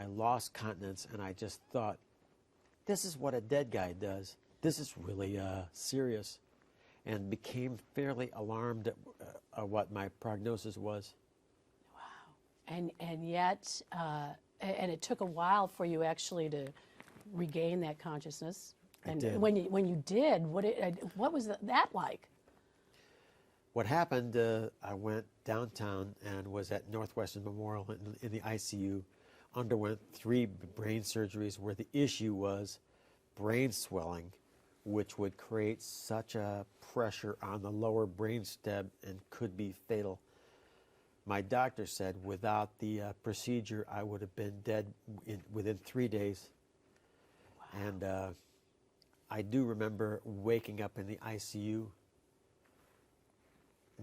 I lost continence, and I just thought, this is what a dead guy does. This is really serious, and became fairly alarmed at what my prognosis was. Wow. And yet, and it took a while for you actually to regain that consciousness. And did. when you did, what was that like? What happened, I went downtown and was at Northwestern Memorial in the ICU, underwent 3 brain surgeries where the issue was brain swelling, which would create such a pressure on the lower brainstem and could be fatal. My doctor said without the procedure, I would have been dead within 3 days. Wow. And I do remember waking up in the ICU,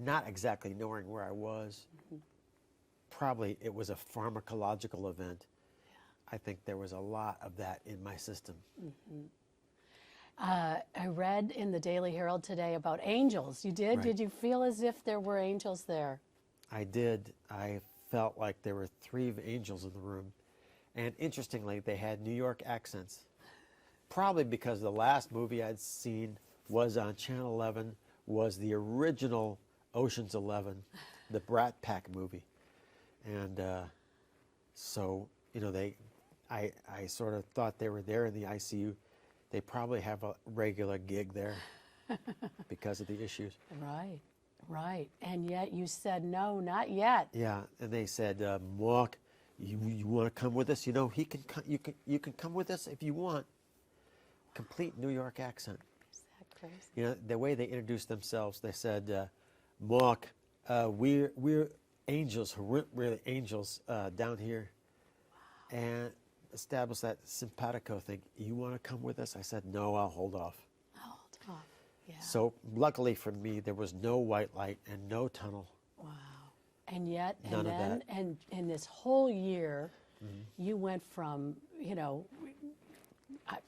not exactly knowing where I was. Mm-hmm. Probably it was a pharmacological event. Yeah. I think there was a lot of that in my system. Mm-hmm. I read in the Daily Herald today about angels. You did? Right. Did you feel as if there were angels there? I did. I felt like there were 3 angels in the room. And interestingly, they had New York accents. Probably because the last movie I'd seen was on Channel 11, was the original Ocean's 11, the Brat Pack movie. And so, you know, I sort of thought they were there in the ICU. They probably have a regular gig there because of the issues. Right, right. And yet you said, no, not yet. Yeah, and they said, Mark, you want to come with us? You know, you can come with us if you want. Complete New York accent. Is that crazy? You know, the way they introduced themselves, they said, Mark, we're angels, we're really angels down here. Wow. And established that simpatico thing. You want to come with us? I said, no, I'll hold off. Hold off, yeah. So luckily for me, there was no white light and no tunnel. Wow. And yet, None of that. And this whole year, mm-hmm. you went from, you know,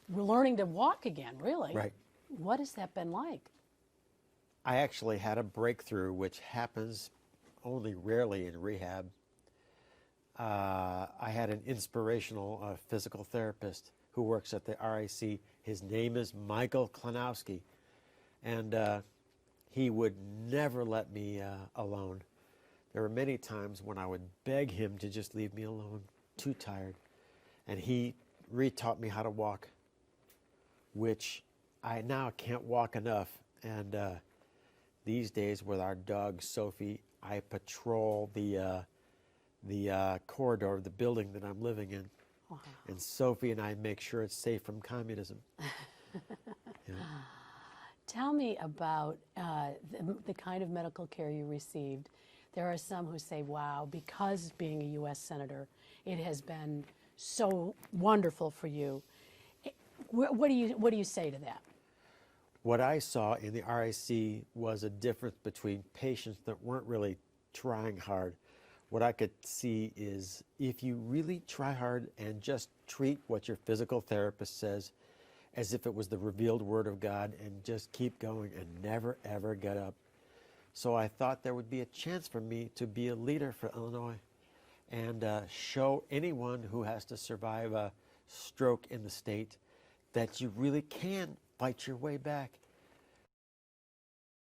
learning to walk again, really. Right. What has that been like? I actually had a breakthrough, which happens only rarely in rehab. I had an inspirational physical therapist who works at the RIC. His name is Michael Klanowski, and he would never let me alone. There were many times when I would beg him to just leave me alone, too tired, and he retaught me how to walk, which I now can't walk enough. And these days with our dog Sophie, I patrol the corridor of the building that I'm living in. Wow. And Sophie and I make sure it's safe from communism. Yeah. Tell me about the kind of medical care you received. There are some who say, wow, because being a U.S. Senator, it has been so wonderful for you. What do you say to that? What I saw in the RIC was a difference between patients that weren't really trying hard. What I could see is if you really try hard and just treat what your physical therapist says as if it was the revealed word of God and just keep going and never, ever get up. So I thought there would be a chance for me to be a leader for Illinois and show anyone who has to survive a stroke in the state that you really can fight your way back.